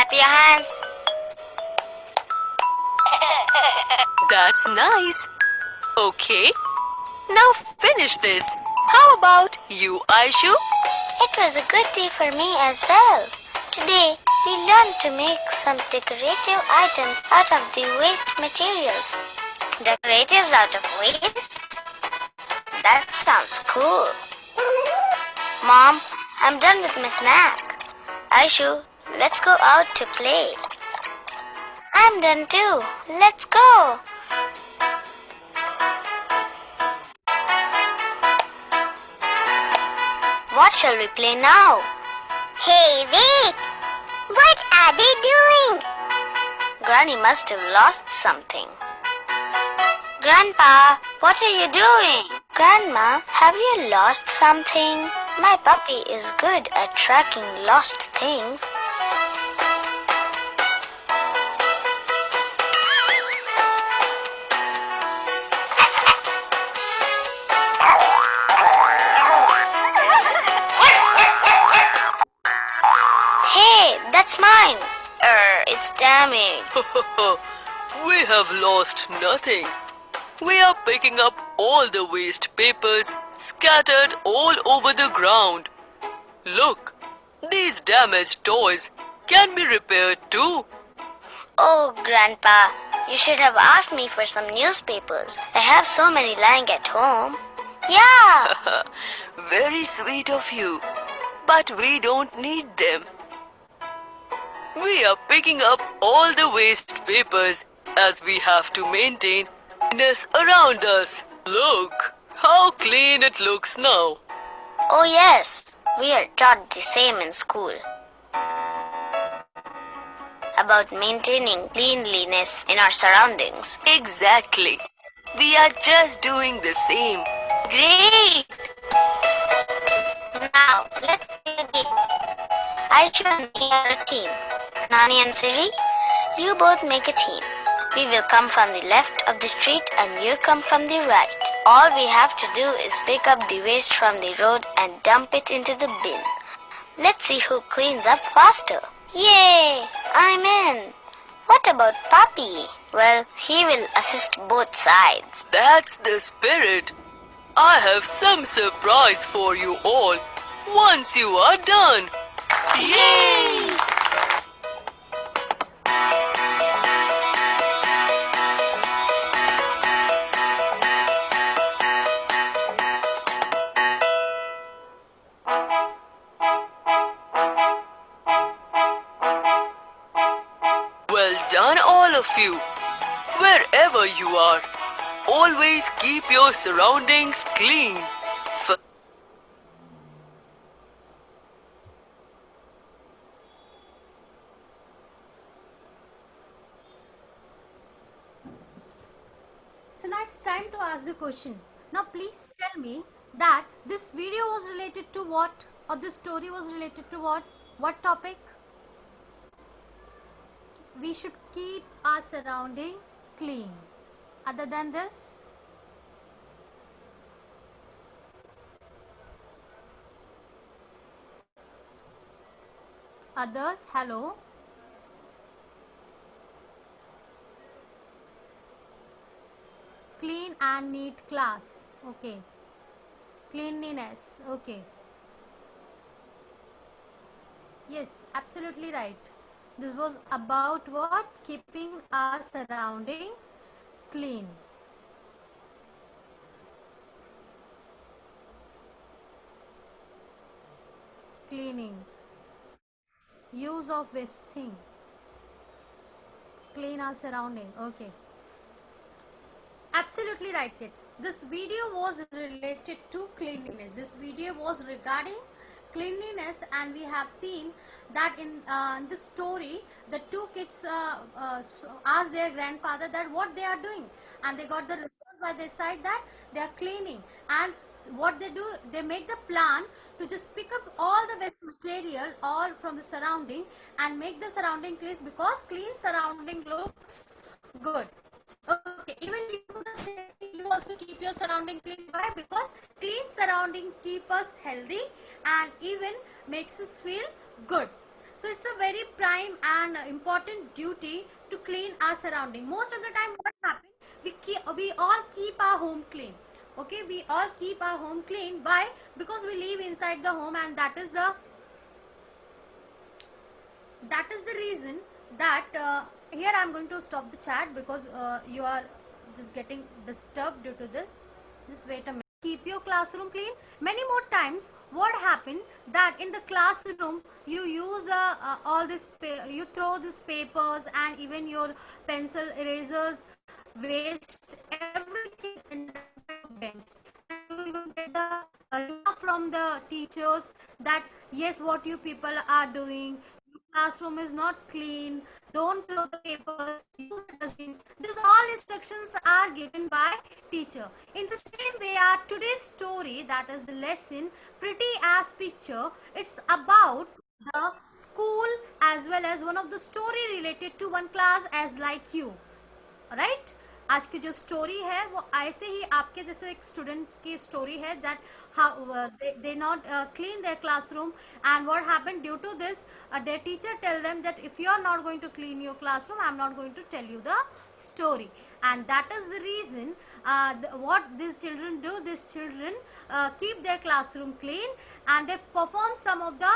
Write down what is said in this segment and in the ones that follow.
Clap your hands. That's nice. Okay, now finish this. How about you, Aishu? It was a good day for me as well. Today, we learned to make some decorative items out of the waste materials. Decoratives out of waste? That sounds cool. Mom, I'm done with my snack. Aishu, let's go out to play. I'm done too. Let's go. What shall we play now? Hey, wait! What are they doing? Granny must have lost something. Grandpa, what are you doing? Grandma, have you lost something? My puppy is good at tracking lost things. Hey, that's mine. It's damaged. We have lost nothing. We are picking up all the waste papers scattered all over the ground. Look, these damaged toys can be repaired too. Oh, Grandpa, you should have asked me for some newspapers. I have so many lying at home. Yeah. Very sweet of you, but we don't need them. We are picking up all the waste papers as we have to maintain cleanliness around us. Look how clean it looks now. Oh, yes. We are taught the same in school. About maintaining cleanliness in our surroundings. Exactly. We are just doing the same. Great! Now, let's play a game. Aishu and me are a team. Nani and Siri, you both make a team. We will come from the left of the street and you come from the right. All we have to do is pick up the waste from the road and dump it into the bin. Let's see who cleans up faster. Yay! I'm in. What about Papi? Well, he will assist both sides. That's the spirit. I have some surprise for you all once you are done. Yay! Well done, all of you. Wherever you are, always keep your surroundings clean. So now it's time to ask the question. Now please tell me that this video was related to what, or this story was related to what? What topic? We should keep our surrounding clean. Other than this? Others, hello? Clean and neat class. Okay. Cleanliness. Okay. Yes, absolutely right. This was about what? Keeping our surrounding clean. Cleaning. Use of waste thing. Clean our surrounding. Okay. Absolutely right, kids. This video was related to cleanliness. This video was regarding cleanliness, and we have seen that in this story, the two kids asked their grandfather that what they are doing, and they got the response by their side that they are cleaning. And what they do, they make the plan to just pick up all the waste material all from the surrounding and make the surrounding clean, because clean surrounding looks good. Okay, even you do the same thing, you also keep your surrounding clean. Why? Because clean surrounding keep us healthy and even makes us feel good. So it's a very prime and important duty to clean our surrounding. Most of the time what happens, we all keep our home clean. Okay, we all keep our home clean. Why? Because we live inside the home, and that is the reason that here I am going to stop the chat because you are just getting disturbed due to this. Just wait a minute. Keep your classroom clean. Many more times what happened that in the classroom you use the all this you throw these papers and even your pencil, erasers, waste everything in the bench. You even get the remark from the teachers that yes, what you people are doing, classroom is not clean, don't throw the papers, use the dustbin. These all instructions are given by teacher. In the same way, our today's story, that is the lesson Pretty as Picture, it's about the school as well as one of the story related to one class as like you. Right आज की जो story है वो ऐसे ही आपके जैसे एक students की स्टोरी है that they not clean their classroom and what happened due to this their teacher tell them that if you are not going to clean your classroom I am not going to tell you the story, and that is the reason what these children do. These children keep their classroom clean and they perform some of the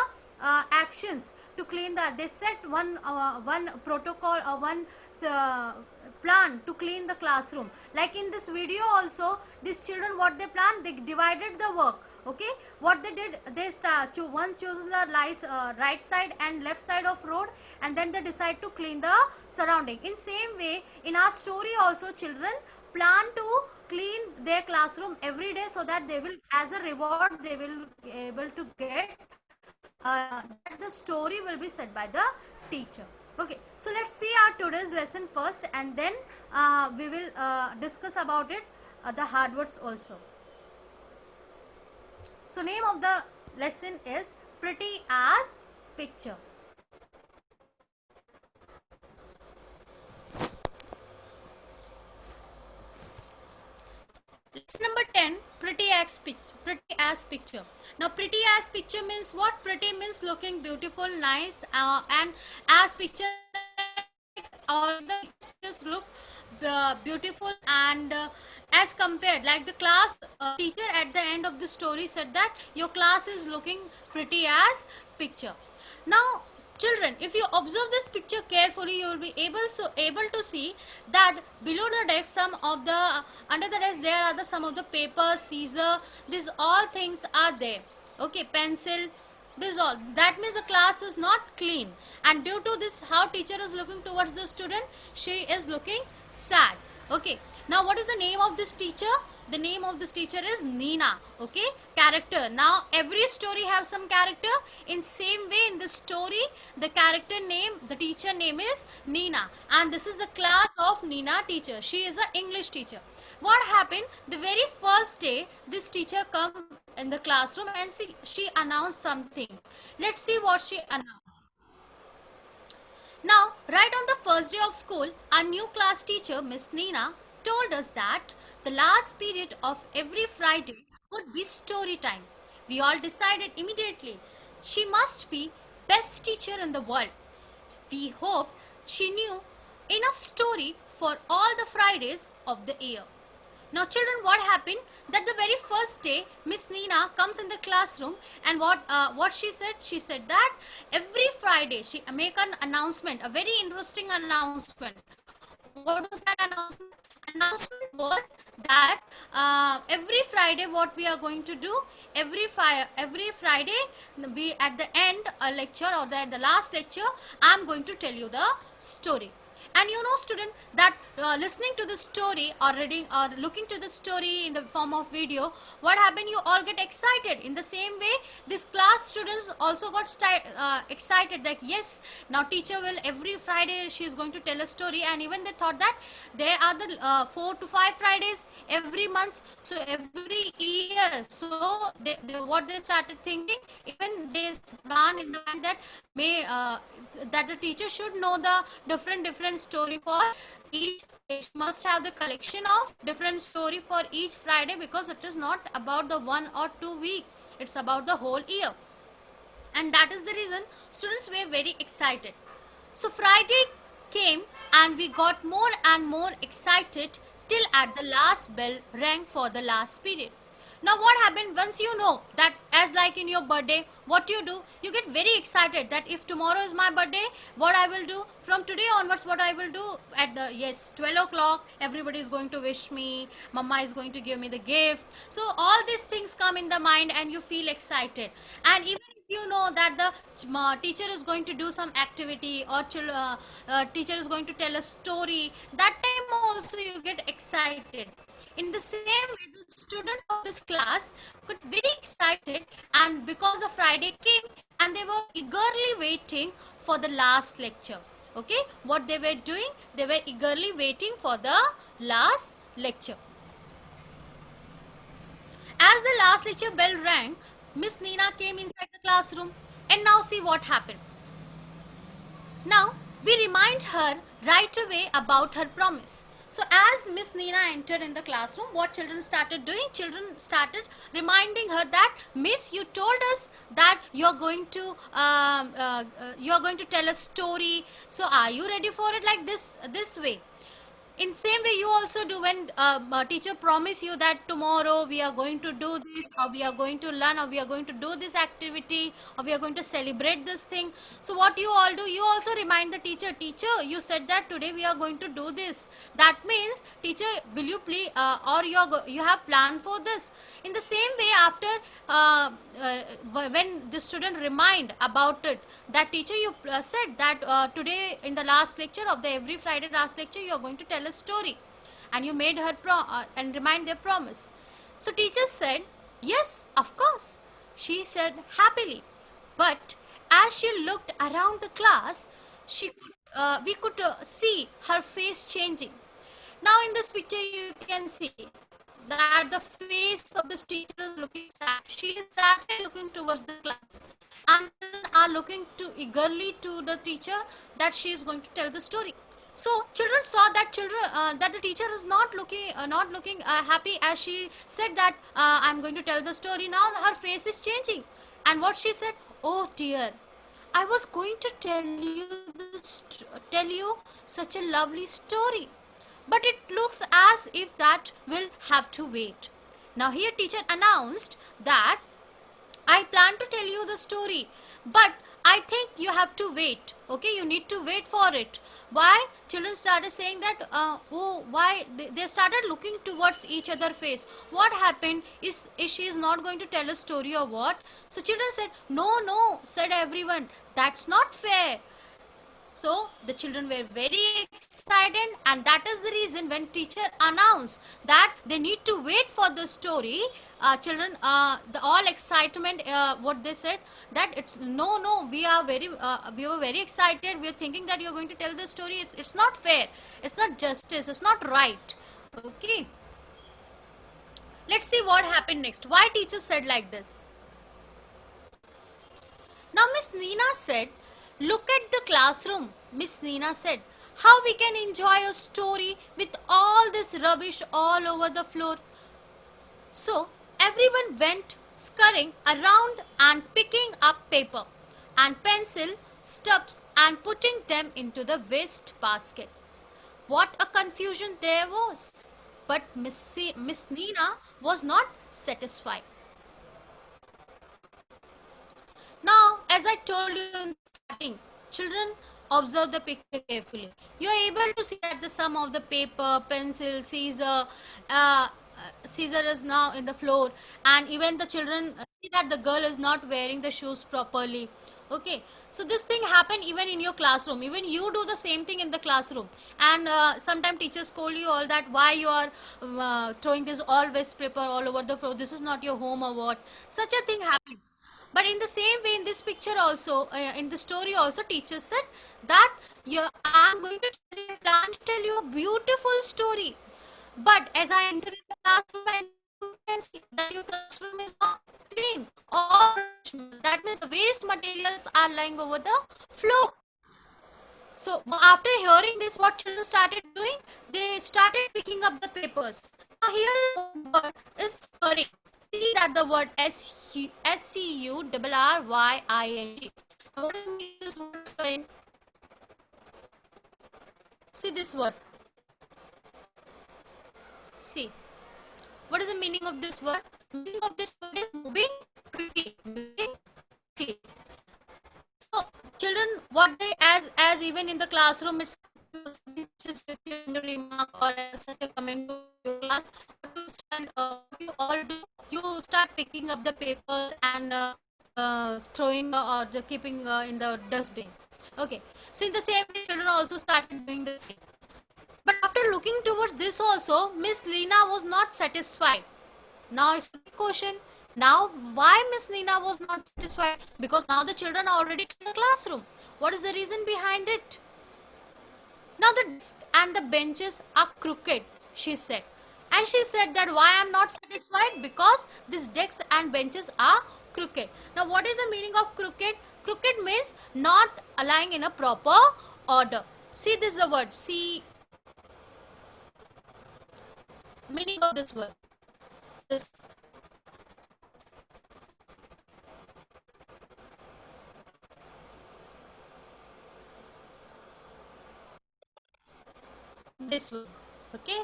actions to clean that. They set one protocol or one plan to clean the classroom. Like in this video also, these children what they planned, they divided the work. Okay, what they did, they one chooses the right side and left side of road, and then they decide to clean the surrounding. In same way, in our story also, children plan to clean their classroom every day so that they will, as a reward, they will be able to get the story will be said by the teacher. Okay, so let's see our today's lesson first, and then we will discuss about it, the hard words also. So name of the lesson is Pretty as Picture. Lesson number 10, Pretty as Picture. Now pretty as picture means what? Pretty means looking beautiful, nice, and as picture, all the pictures look beautiful, and as compared, like the class teacher at the end of the story said that your class is looking pretty as picture. Now children, if you observe this picture carefully, you will be able to see that below the desk, some of the under the desk there are some of the paper, scissor, these all things are there. Okay, pencil, this all. That means the class is not clean, and due to this, how teacher is looking towards the student, she is looking sad. Okay, now what is the name of this teacher? The name of this teacher is Nina. Okay, character. Now every story have some character. In same way, in the story, the character name, the teacher name is Nina, and this is the class of Nina teacher. She is an English teacher. What happened? The very first day, this teacher come in the classroom and she announced something. Let's see what she announced. Now, right on the first day of school, our new class teacher, Miss Nina, told us that the last period of every Friday would be story time. We all decided immediately she must be best teacher in the world. We hoped she knew enough story for all the Fridays of the year. Now children, what happened? That the very first day, Miss Nina comes in the classroom, and what she said? She said that every Friday she make an announcement, a very interesting announcement. What was that announcement? Announcement was that every Friday what we are going to do, every Friday we at the end a lecture, or at the last lecture, I am going to tell you the story. And you know student that listening to the story or reading or looking to the story in the form of video, what happened, you all get excited. In the same way, this class students also got excited that yes, now teacher will every Friday she is going to tell a story, and even they thought that there are the 4 to 5 Fridays every month, so every year. So what they started thinking, even they plan in the mind that that the teacher should know the different story for each. It must have the collection of different story for each Friday, because it is not about the 1 or 2 week, it's about the whole year. and that is the reason students were very excited. So Friday came and we got more and more excited till at the last bell rang for the last period. Now what happened once you know that, as like in your birthday, what you do, you get very excited that if tomorrow is my birthday, what I will do from today onwards, what I will do at the, yes, 12 o'clock, everybody is going to wish me, mama is going to give me the gift. So all these things come in the mind and you feel excited. And even if you know that the teacher is going to do some activity, or teacher is going to tell a story, that time also you get excited. In the same way, the student of this class got very excited, and because the Friday came and they were eagerly waiting for the last lecture. Okay, what they were doing, they were eagerly waiting for the last lecture. As the last lecture bell rang, Miss Nina came inside the classroom, and now see what happened. Now we remind her right away about her promise. So as Miss Nina entered in the classroom, what children started doing? Children started reminding her that, Miss, you told us that you are going to tell a story. So are you ready for it, like this way? In same way you also do when teacher promise you that tomorrow we are going to do this, or we are going to learn, or we are going to do this activity, or we are going to celebrate this thing. So what you all do, you also remind the teacher, you said that today we are going to do this. That means, teacher, will you please, or you have planned for this. In the same way, after when the student remind about it, that teacher, you said that today in the last lecture of the every Friday last lecture, you are going to tell a story, and you made her and remind their promise. So teacher said, yes, of course, she said happily. But as she looked around the class, we could see her face changing. Now in this picture you can see that the face of this teacher is looking sad. She is sadly looking towards the class, and are looking to eagerly to the teacher that she is going to tell the story. So children saw that that the teacher is not looking happy, as she said that I'm going to tell the story. Now her face is changing, and what she said, oh dear, I was going to tell you such a lovely story, but it looks as if that will have to wait. Now here teacher announced that I plan to tell you the story, but I think you have to wait. Okay, you need to wait for it. Why? Children started saying that, oh, why? They started looking towards each other face. What happened? Is she is not going to tell a story or what? So children said, no, said everyone. That's not fair. So the children were very excited, and that is the reason when teacher announced that they need to wait for the story, children, the all excitement, what they said, that it's no, we were very excited. We are thinking that you are going to tell the story. It's not fair. It's not justice. It's not right. Okay. Let's see what happened next. Why teacher said like this? Now Miss Nina said, look at the classroom. Miss Nina said, how we can enjoy a story with all this rubbish all over the floor. So everyone went scurrying around and picking up paper and pencil stubs and putting them into the waste basket. What a confusion there was. But Miss Nina was not satisfied. Now, as I told you in starting, children, observe the picture carefully. You are able to see that the sum of the paper, pencil, scissor is now in the floor, and even the children see that the girl is not wearing the shoes properly. Okay, so this thing happen even in your classroom. Even you do the same thing in the classroom, and sometimes teachers scold you all that why you are throwing this all waste paper all over the floor. This is not your home or what. Such a thing happened. But in the same way, in this picture also, in the story also, teacher said that I am going to tell you a beautiful story. But as I enter in the classroom, and you can see that your classroom is not clean, or that means the waste materials are lying over the floor. So after hearing this, what children started doing? They started picking up the papers. Now here a bird is scurrying. see that the word SCURRYING. What is the meaning of this word, friend? See this word. See. What is the meaning of this word? Meaning of this word is moving quickly. Moving quickly. So children, what they as even in the classroom, it's just in the remark or such a comment to your class. What you all do, you start picking up the papers and throwing or keeping in the dustbin. Okay. So in the same way, children also started doing the same. But after looking towards this also, Miss Lena was not satisfied. Now it's a big question. Now why Miss Lena was not satisfied? Because now the children are already in the classroom. What is the reason behind it? Now the desk and the benches are crooked, she said. And she said that why I am not satisfied? Because these desks and benches are crooked. Now what is the meaning of crooked? Crooked means not lying in a proper order. See this is the word. See meaning of this word. This word. Okay.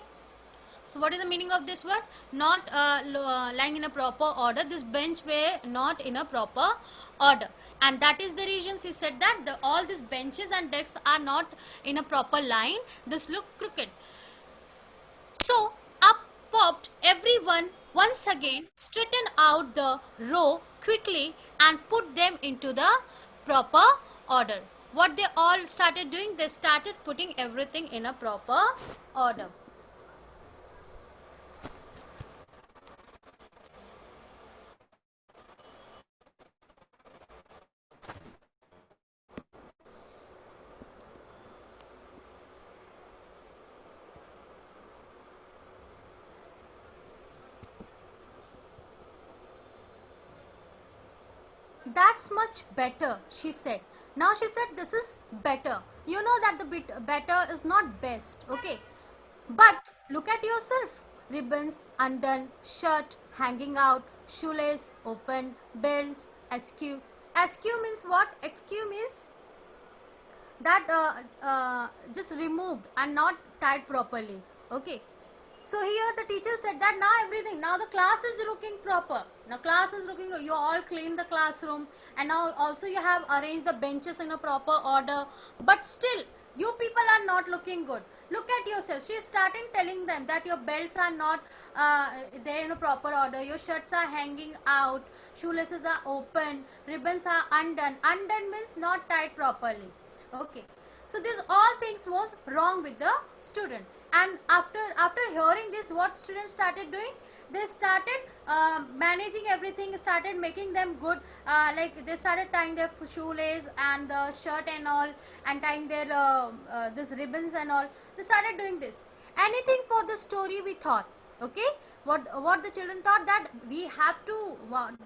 So what is the meaning of this word? Not lying in a proper order. This bench were not in a proper order, and that is the reason she said that all these benches and desks are not in a proper line. This look crooked. So up popped everyone once again, straightened out the row quickly and put them into the proper order. What they all started doing, they started putting everything in a proper order. That's much better, she said. Now she said this is better. You know that the bit better is not best, okay? But look at yourself. Ribbons undone, shirt hanging out, shoelace open, belts askew. Askew means what? Askew means that just removed and not tied properly, okay? So here the teacher said that now the class is looking proper. Now class is looking, you all clean the classroom, and now also you have arranged the benches in a proper order. But still, you people are not looking good. Look at yourself. She started telling them that your belts are not there in a proper order. Your shirts are hanging out. Shoelaces are open. Ribbons are undone. Undone means not tied properly. Okay. So this all things was wrong with the student. And after hearing this, what students started doing? They started managing everything, started making them good, like they started tying their shoelace and the shirt and all, and tying their this ribbons and all. They started doing this. Anything for the story, we thought. Okay, what the children thought, that we have to,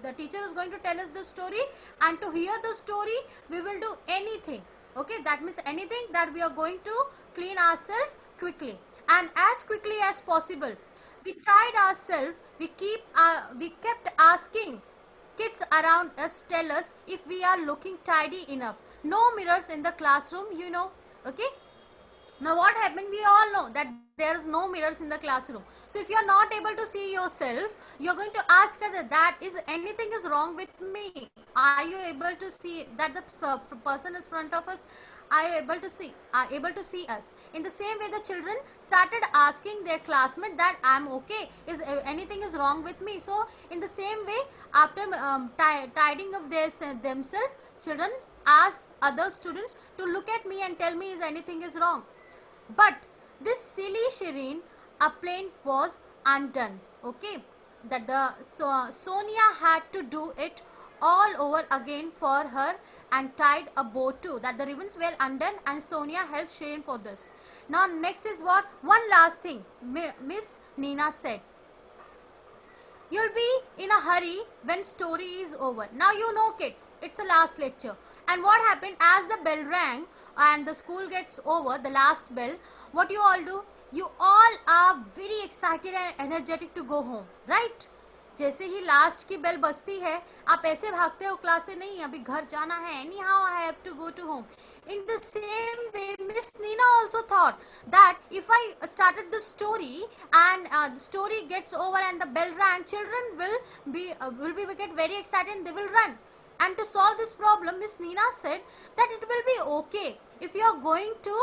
the teacher is going to tell us the story, and to hear the story we will do anything. Okay, that means anything, that we are going to clean ourselves quickly and as quickly as possible. We tried ourselves. We kept asking kids around us tell us if we are looking tidy enough. No mirrors in the classroom, you know. Okay. Now what happened? We all know that there is no mirrors in the classroom. So if you are not able to see yourself, you are going to ask other that is anything is wrong with me. Are you able to see that the person is front of us? Are you able to see us? In the same way, the children started asking their classmate that I'm okay. Is anything is wrong with me? So in the same way, after tidying up themselves, children asked other students to look at me and tell me is anything is wrong. But this silly Shireen, a plain was undone. Okay, that Sonia had to do it all over again for her and tied a bow too. That the ribbons were undone and Sonia helped Shireen for this. Now next is what? One last thing Miss Nina said. You'll be in a hurry when story is over. Now you know kids, it's the last lecture. And what happened as the bell rang and the school gets over, the last bell, what you all do? You all are very excited and energetic to go home, right? जैसे ही last की bell बजती है आप ऐसे भागते हो class से, नहीं अभी घर जाना है, anyhow I have to go to home. In the same way, Miss Nina also thought that if I started the story and the story gets over and the bell rang, children will be get very excited and they will run. And to solve this problem, Miss Nina said that it will be okay if you are going to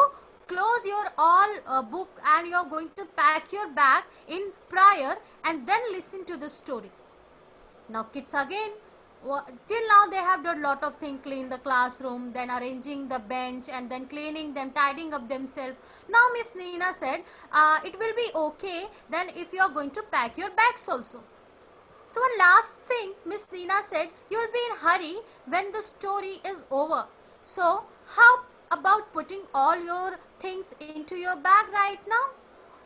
close your all book and you are going to pack your bag in prior and then listen to the story. Now kids again, till now they have done lot of things, clean the classroom, then arranging the bench and then cleaning them, tidying up themselves. Now Miss Nina said it will be okay then if you are going to pack your bags also. So one last thing Miss Nina said, you will be in hurry when the story is over. So how about putting all your things into your bag right now?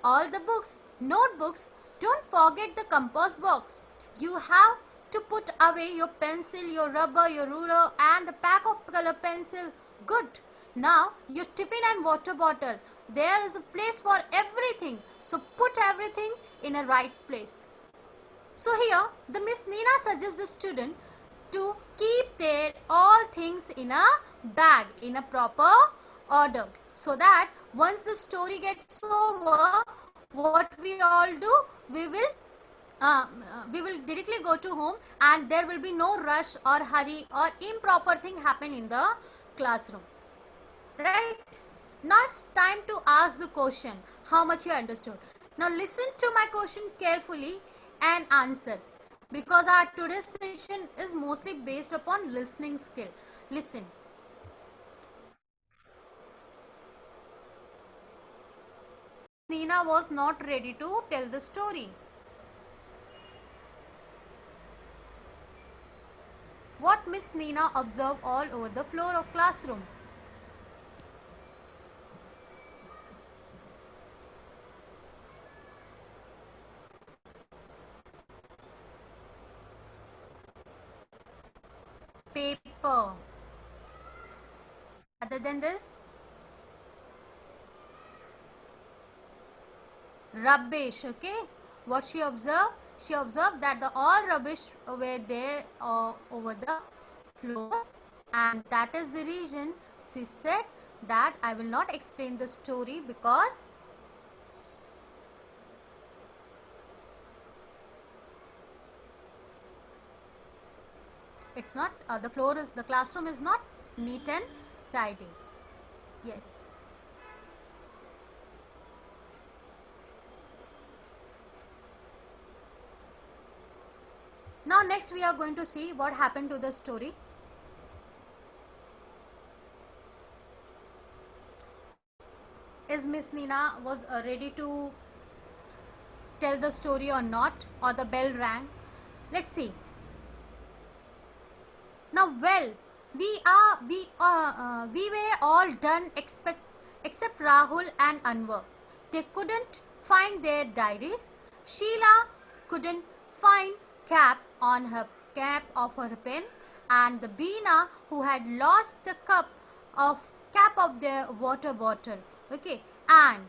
All the books, notebooks, don't forget the compass box. You have to put away your pencil, your rubber, your ruler and the pack of color pencil. Good. Now your tiffin and water bottle. There is a place for everything. So put everything in a right place. So here the Miss Nina suggests the student to keep their all things in a bag in a proper order, so that once the story gets over, what we all do, we will directly go to home and there will be no rush or hurry or improper thing happen in the classroom. Right? Now it's time to ask the question, how much you understood. Now listen to my question carefully and answer, because our today's session is mostly based upon listening skill. Listen. Nina was not ready to tell the story. What Miss Nina observed all over the floor of classroom? Paper. Other than this, rubbish. Okay, what she observed? She observed that the all rubbish were there over the floor, and that is the reason she said that I will not explain the story because it's not the classroom is not neat and tidy. Yes. Now next we are going to see what happened to the story. Is Miss Nina was ready to tell the story or not, or the bell rang? Let's see. Now we were all done except Rahul and Anwar. They couldn't find their diaries. Sheila couldn't find cap of her pen, and the Beena who had lost the cap of their water bottle. Okay, and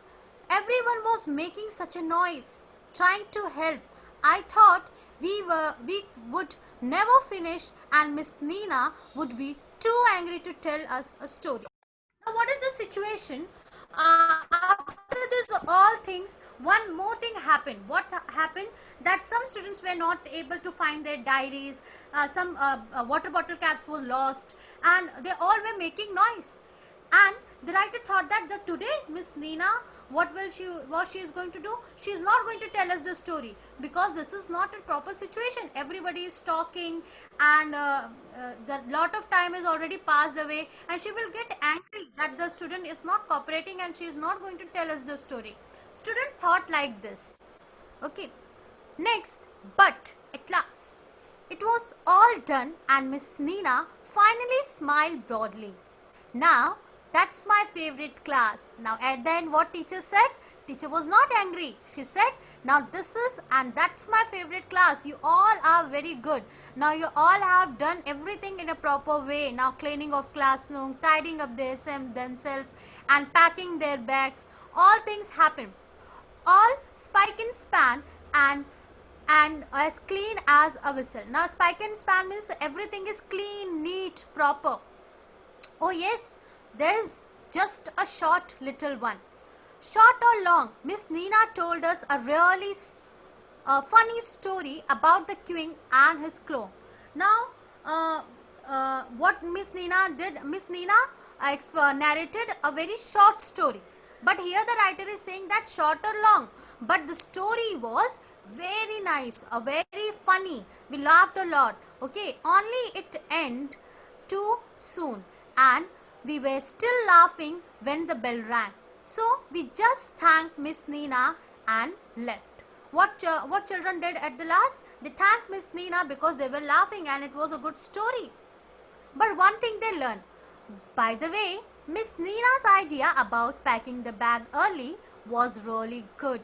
everyone was making such a noise trying to help. I thought we would never finish and Miss Nina would be too angry to tell us a story. Now what is the situation? After this all things, one more thing happened. What happened? That some students were not able to find their diaries, some water bottle caps were lost, and they all were making noise. And the writer thought that today Miss Nina, what she is going to do? She is not going to tell us the story, because this is not a proper situation. Everybody is talking and the lot of time is already passed away, and she will get angry that the student is not cooperating and she is not going to tell us the story. Student thought like this. Okay. Next, but at last it was all done and Miss Nina finally smiled broadly. Now that's my favorite class. Now at the end what teacher said? Teacher was not angry. She said, now this is and that's my favorite class. You all are very good. Now you all have done everything in a proper way. Now cleaning of classroom, tidying up themselves and packing their bags. All things happen. All spike and span and and as clean as a whistle. Now Spike and Span means everything is clean, neat, proper. Oh yes, there's just a short little one. Short or long, Miss Nina told us a really funny story about the king and his clone. Now, what Miss Nina did, Miss Nina narrated a very short story. But here the writer is saying that short or long. But the story was very nice, very funny. We laughed a lot. Okay, only it ended too soon, and we were still laughing when the bell rang. So we just thanked Miss Nina and left. What children did at the last? They thanked Miss Nina because they were laughing and it was a good story. But one thing they learned. By the way, Miss Nina's idea about packing the bag early was really good.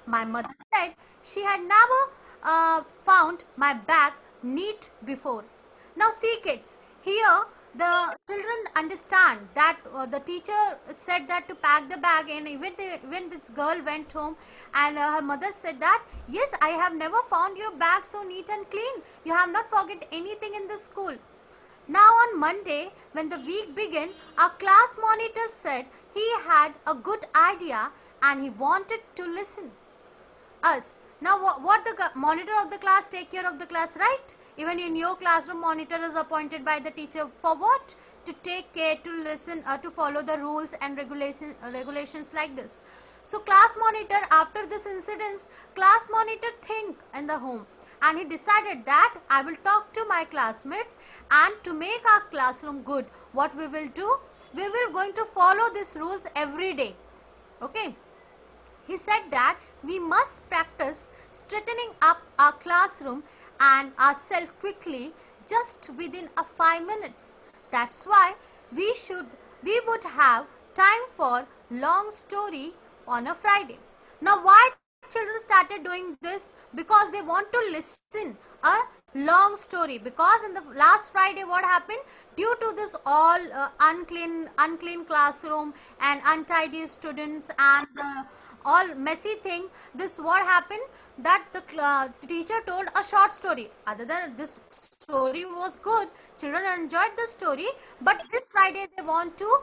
My mother said she had never found my bag neat before. Now see kids, here the children understand that the teacher said that to pack the bag, and when this girl went home and her mother said that, yes, I have never found your bag so neat and clean. You have not forget anything in the school. Now on Monday, when the week began, our class monitor said he had a good idea and he wanted to listen us. Now what the monitor of the class take care of the class, right? Even in your classroom, monitor is appointed by the teacher for what? To take care, to listen, to follow the rules and regulations like this. So class monitor, after this incident, class monitor think in the home, and he decided that I will talk to my classmates, and to make our classroom good, what we will do? We will going to follow these rules every day. Okay. He said that we must practice straightening up our classroom and ourselves quickly, just within 5 minutes. That's why we would have time for long story on a Friday. Now why children started doing this? Because they want to listen a long story. Because in the last Friday what happened? Due to this all unclean classroom and untidy students and all messy thing, this what happened, that the teacher told a short story. Other than this story was good, children enjoyed the story, but this Friday they want to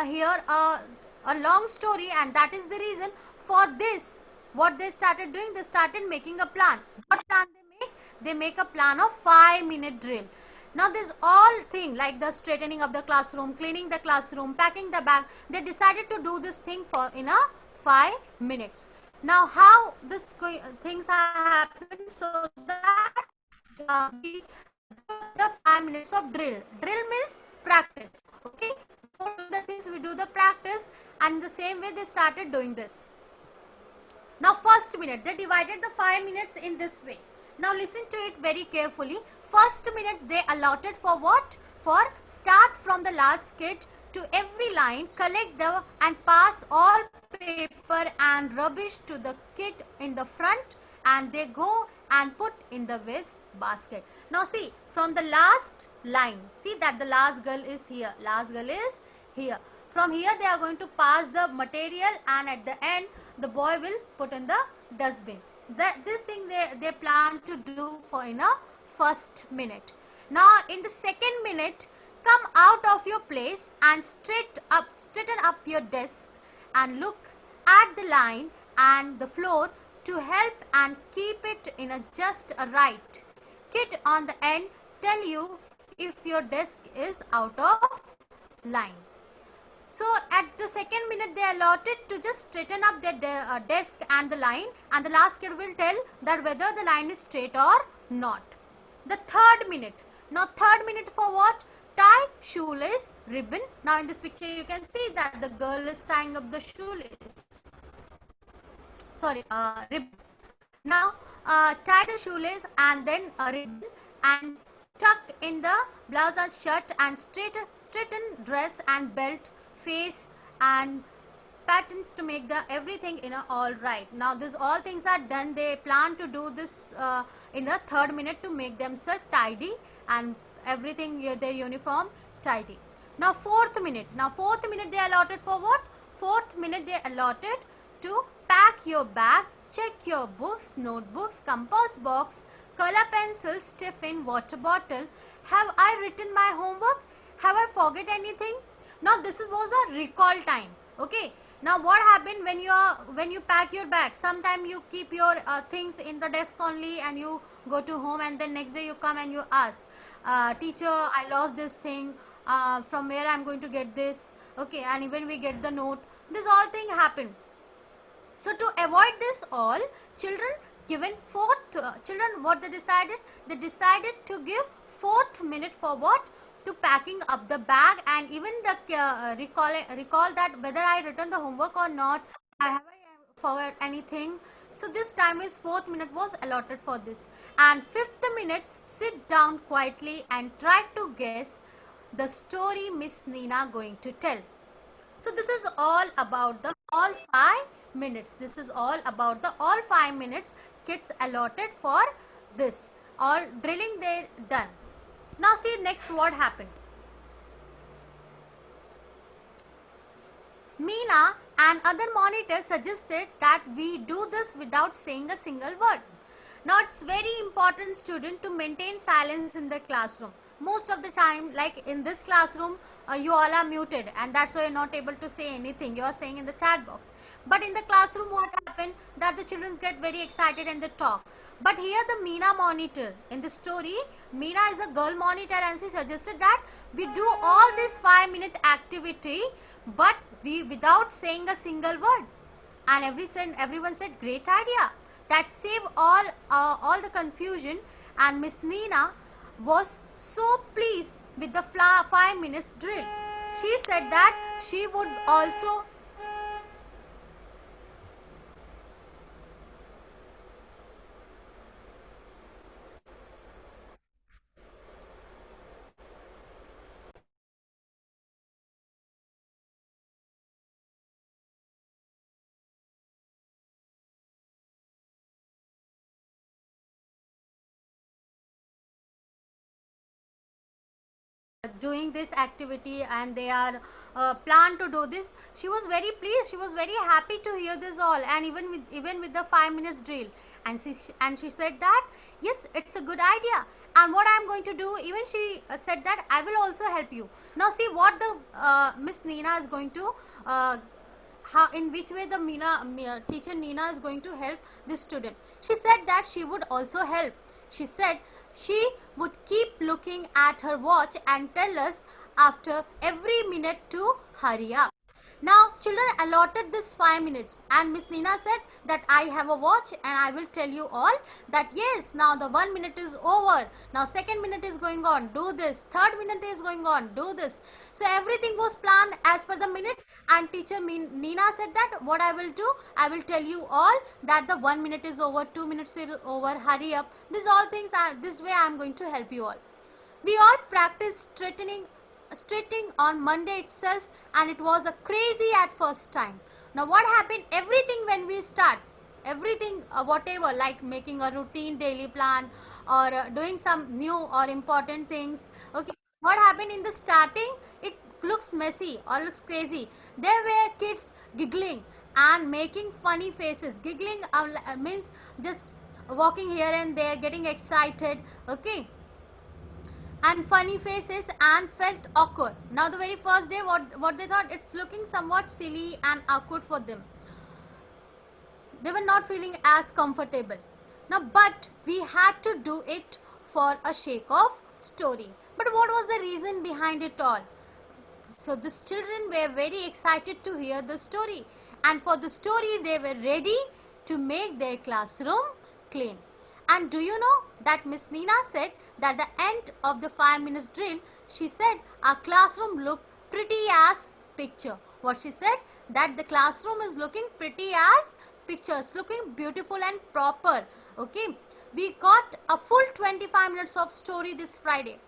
hear a long story, and that is the reason for this. What they started doing, they started making a plan. What plan they make? They make a plan of 5-minute drill. Now this all thing like the straightening of the classroom, cleaning the classroom, packing the bag, they decided to do this thing for in a 5 minutes. Now how this things are happened, so that we do the 5 minutes of drill. Drill means practice. Okay, for the things we do the practice, and the same way they started doing this. Now first minute, they divided the 5 minutes in this way. Now listen to it very carefully. First minute they allotted for what? For start from the last kid to every line, collect the and pass all paper and rubbish to the kid in the front, and they go and put in the waste basket. Now see, from the last line, see that the last girl is here, last girl is here. From here they are going to pass the material, and at the end the boy will put in the dustbin. This thing they plan to do for in a first minute. Now in the second minute, come out of your place and straighten up your desk and look at the line and the floor to help and keep it in a just right. Kid on the end tell you if your desk is out of line. So at the second minute they allotted to just straighten up their desk and the line, and the last kid will tell that whether the line is straight or not. The third minute. Now third minute for what? Tie shoelace, ribbon. Now in this picture you can see that the girl is tying up the shoelace. Sorry, ribbon. Now tie the shoelace and then a ribbon, and tuck in the blouse or shirt, and straighten dress and belt, face and patterns to make the everything in a all right. Now this all things are done. They plan to do this in the third minute to make themselves tidy and everything, their uniform tidy. Now fourth minute. Now fourth minute they allotted for what? Fourth minute they allotted to pack your bag check your books, notebooks, compass box, color pencils, tiffin, water bottle. Have I written my homework? Have I forget anything? Now this was a recall time. Okay. Now what happened when you pack your bag? Sometime you keep your things in the desk only and you go to home, and then next day you come and you ask, teacher, I lost this thing. From where I'm going to get this? Okay, and even we get the note. This all thing happen. So to avoid this all, children what they decided? They decided to give 4th minute for what? To packing up the bag, and even the recall that whether I written the homework or not. Have I forgot anything? So this time is 4th minute was allotted for this, and 5th minute sit down quietly and try to guess the story Miss Nina going to tell. So this is all about the all 5 minutes. This is all about the all 5 minutes kids allotted for this. All drilling they done. Now see next what happened. Meena and other monitors suggested that we do this without saying a single word. Now it's very important, student, to maintain silence in the classroom. Most of the time, like in this classroom, you all are muted, and that's why you're not able to say anything. You are saying in the chat box. But in the classroom, what happened? That the children get very excited and they talk. But here the Meena monitor, in the story, Meena is a girl monitor, and she suggested that we do all this 5-minute activity, but we without saying a single word. And everyone said, great idea. That saved all the confusion, and Miss Nina was so pleased with the 5 minutes drill. She said that she would also doing this activity, and they are plan to do this. She was very pleased, she was very happy to hear this all, and even with the 5 minutes drill, and she said that yes, it's a good idea, and what I'm going to do, even she said that I will also help you. Now see what the Miss Nina is going to in which way the teacher Nina is going to help this student. She said that she would also help. She said she would keep looking at her watch and tell us after every minute to hurry up. Now children allotted this 5 minutes, and Miss Nina said that I have a watch and I will tell you all that yes, now the 1 minute is over, now 2nd minute is going on, do this, 3rd minute is going on, do this. So everything was planned as per the minute, and teacher Nina said that what I will do, I will tell you all that the 1 minute is over, 2 minutes is over, hurry up. These all things are this way I am going to help you all. We all practiced straightening on Monday itself, and it was a crazy at first time. Now what happened, everything when we start, everything whatever, like making a routine daily plan or doing some new or important things, okay, what happened in the starting, it looks messy or looks crazy. There were kids giggling and making funny faces. Giggling means just walking here and there, getting excited, okay, and funny faces, and felt awkward. Now the very first day, what they thought, it's looking somewhat silly and awkward for them. They were not feeling as comfortable. Now but we had to do it for a sake of story. But what was the reason behind it all? So these children were very excited to hear the story, and for the story they were ready to make their classroom clean. And do you know that Miss Nina said that at the end of the 5 minutes drill, she said our classroom looked pretty as picture. What she said, that the classroom is looking pretty as pictures, looking beautiful and proper. Okay, we got a full 25 minutes of story this Friday.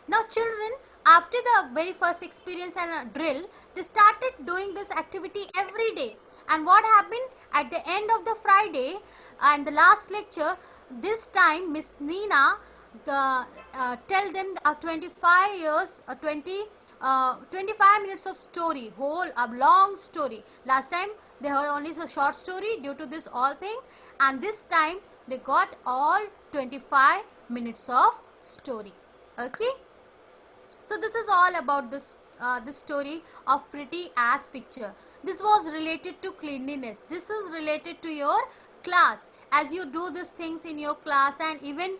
Now children, after the very first experience and a drill, they started doing this activity every day. And what happened at the end of the Friday and the last lecture, this time Miss Nina tell them 25 years or 20 25 minutes of story, whole a long story. Last time they heard only a short story due to this all thing, and this time they got all 25 minutes of story. Okay, so this is all about this story of pretty as picture. This was related to cleanliness. This is related to your class, as you do these things in your class, and even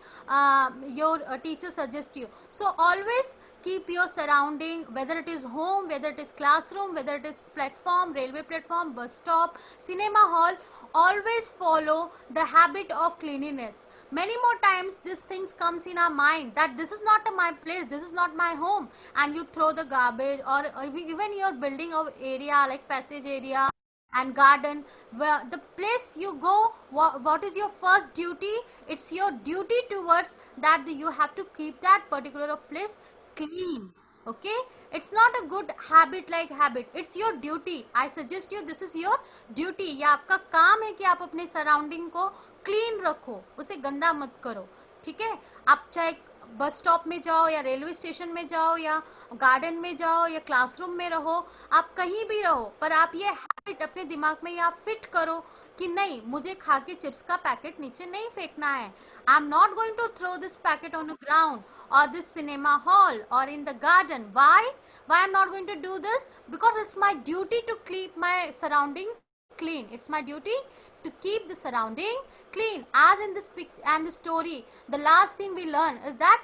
your teacher suggests you. So always keep your surrounding, whether it is home, whether it is classroom, whether it is platform, railway platform, bus stop, cinema hall, always follow the habit of cleanliness. Many more times these things comes in our mind that this is not my place, this is not my home, and you throw the garbage, or even your building of area like passage area and garden, where the place you go, what is your first duty? It's your duty towards that you have to keep that particular place clean. Okay, it's not a good habit like habit, it's your duty. I suggest you, this is your duty. ये आपका काम है कि आप अपने surrounding को clean रखो, उसे गंदा मत करो. ठीक है, आप चाहे बस स्टॉप में जाओ या रेलवे स्टेशन में जाओ या गार्डन में जाओ या क्लासरूम में रहो, आप कहीं भी रहो, पर आप ये हैबिट अपने दिमाग में या फिट करो कि नहीं, मुझे खा के चिप्स का पैकेट नीचे नहीं फेंकना है. I am not going to throw this packet on the ground or this cinema hall or in the garden. Why I'm not going to do this? Because it's my duty to keep my surrounding clean. It's my duty to keep the surrounding clean. As in this and the story, the last thing we learn is that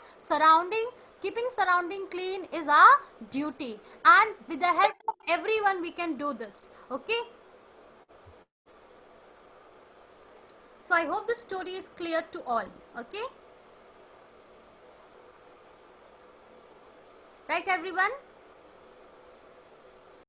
keeping surrounding clean is our duty, and with the help of everyone we can do this. Okay, so I hope the story is clear to all. Okay, right everyone?